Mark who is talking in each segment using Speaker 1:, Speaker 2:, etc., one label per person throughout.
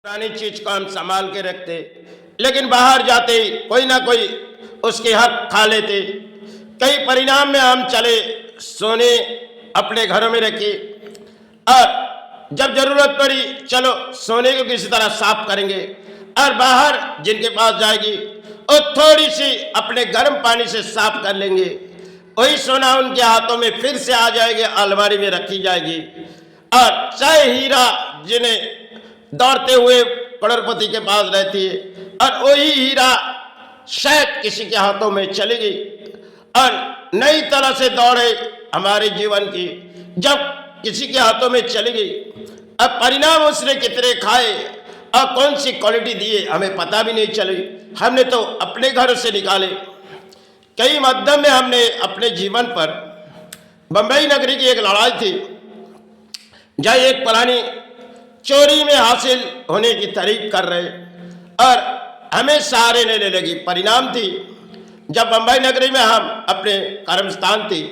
Speaker 1: पुरानी चीज को हम संभाल के रखते, लेकिन बाहर जाते ही कोई ना कोई उसके हक खा लेते। कई परिणाम में हम चले सोने अपने घरों में रखे और जब जरूरत पड़ी चलो सोने को किसी तरह साफ करेंगे, और बाहर जिनके पास जाएगी वो थोड़ी सी अपने गर्म पानी से साफ कर लेंगे। वही सोना उनके हाथों में फिर से आ जाएगी, अलमारी में रखी जाएगी। और चाहे हीरा जिन्हें दौड़ते हुए करोड़पति के पास रहती है, और वही हीरा शायद किसी के हाथों में चली गई और नई तरह से दौड़े हमारे जीवन की जब किसी के हाथों में चली गई। अब परिणाम उसने कितने खाए और कौन सी क्वालिटी दिए हमें पता भी नहीं चली। हमने तो अपने घरों से निकाले। कई माध्यम में हमने अपने जीवन पर बंबई नगरी की एक लड़ाई थी, जहाँ एक पुरानी चोरी में हासिल होने की तारीफ कर रहे और हमें सहारे लेने लगी। परिणाम थी जब बंबई नगरी में हम अपने कर्मस्थान थी,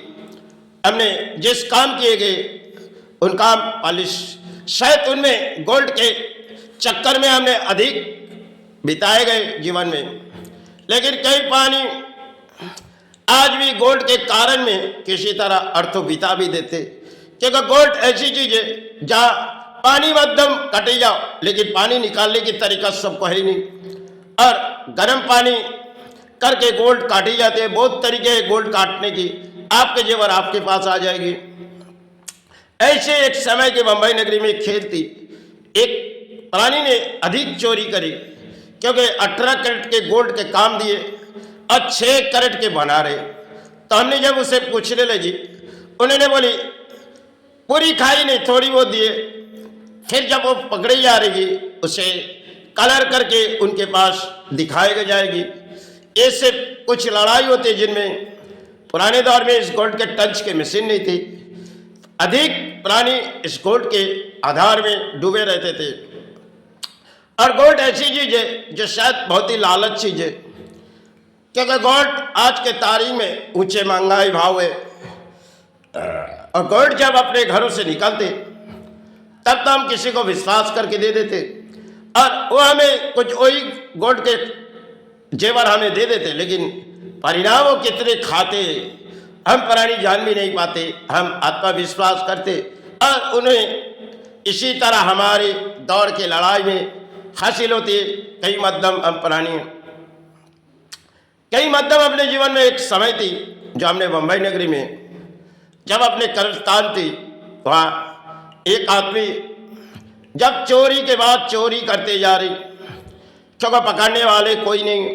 Speaker 1: हमने जिस काम किए गए उन काम पॉलिश शायद उनमें गोल्ड के चक्कर में हमने अधिक बिताए गए जीवन में। लेकिन कई पानी आज भी गोल्ड के कारण में किसी तरह अर्थों बिता भी देते, क्योंकि गोल्ड ऐसी चीज है जहाँ पानी मध्यम कटे जाओ लेकिन पानी निकालने की तरीका सबको है ही नहीं, और गर्म पानी करके गोल्ड काटी जाती है। बहुत तरीके हैं गोल्ड काटने की, आपके जेवर आपके पास आ जाएगी। ऐसे एक समय के बंबई नगरी में खेल थी, एक प्राणी ने अधिक चोरी करी क्योंकि 18 कैरेट के गोल्ड के काम दिए और 6 कैरेट के बना रहे। तो हमने जब उसे पूछने लगी, उन्होंने बोली पूरी खाई नहीं, थोड़ी बहुत दिए। फिर जब वो पकड़ी जा रही उसे कलर करके उनके पास दिखाई जाएगी। ऐसे कुछ लड़ाई होती जिनमें पुराने दौर में इस गोल्ड के टच के मशीन नहीं थी, अधिक प्राणी इस गोल्ड के आधार में डूबे रहते थे। और गोल्ड ऐसी चीज है जो शायद बहुत ही लालच चीज है, क्योंकि गोल्ड आज के तारीख में ऊंचे महंगाई भाव है। और गोल्ड जब अपने घरों से निकलते तब तो हम किसी को विश्वास करके दे देते और वो हमें कुछ वही गोल्ड के जेवर हमें दे देते, लेकिन परिणाम वो कितने खाते हम पुरानी जान भी नहीं पाते। हम आत्मविश्वास करते और उन्हें इसी तरह हमारे दौर के लड़ाई में हासिल होती है। कई मध्यम हम पुरानी कई मध्यम अपने जीवन में एक समय थी जो हमने बंबई नगरी में जब अपने कर्मस्थान थी, वहाँ एक आदमी जब चोरी के बाद चोरी करते जा रही, क्योंकि पकड़ने वाले कोई नहीं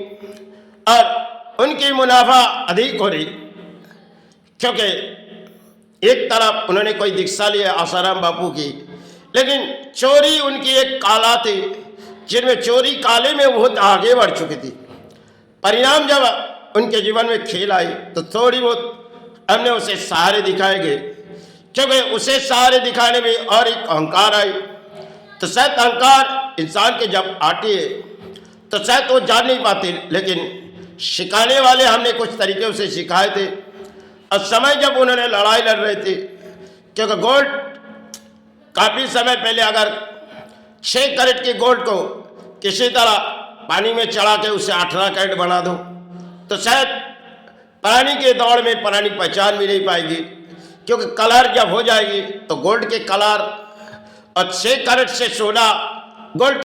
Speaker 1: और उनकी मुनाफा अधिक हो रही, क्योंकि एक तरफ उन्होंने कोई दीक्षा ली है आसाराम बापू की, लेकिन चोरी उनकी एक काला थी जिनमें चोरी काले में बहुत आगे बढ़ चुकी थी। परिणाम जब उनके जीवन में खेल आई तो थोड़ी बहुत हमने उसे सहारे दिखाए गए, क्योंकि उसे सहारे दिखाने में और एक अहंकार आई। तो शायद अहंकार इंसान के जब आती है तो शायद वो जान नहीं पाते, लेकिन सिखाने वाले हमने कुछ तरीके उसे सिखाए थे। और समय जब उन्होंने लड़ाई लड़ रहे थे, क्योंकि गोल्ड काफ़ी समय पहले अगर 6 कैरेट के गोल्ड को किसी तरह पानी में चढ़ा के उसे 18 कैरेट बना दो तो शायद पुरानी के दौड़ में पुरानी पहचान भी नहीं पाएगी, क्योंकि कलर जब हो जाएगी तो गोल्ड के कलर और 6 कैरेट से सोना गोल्ड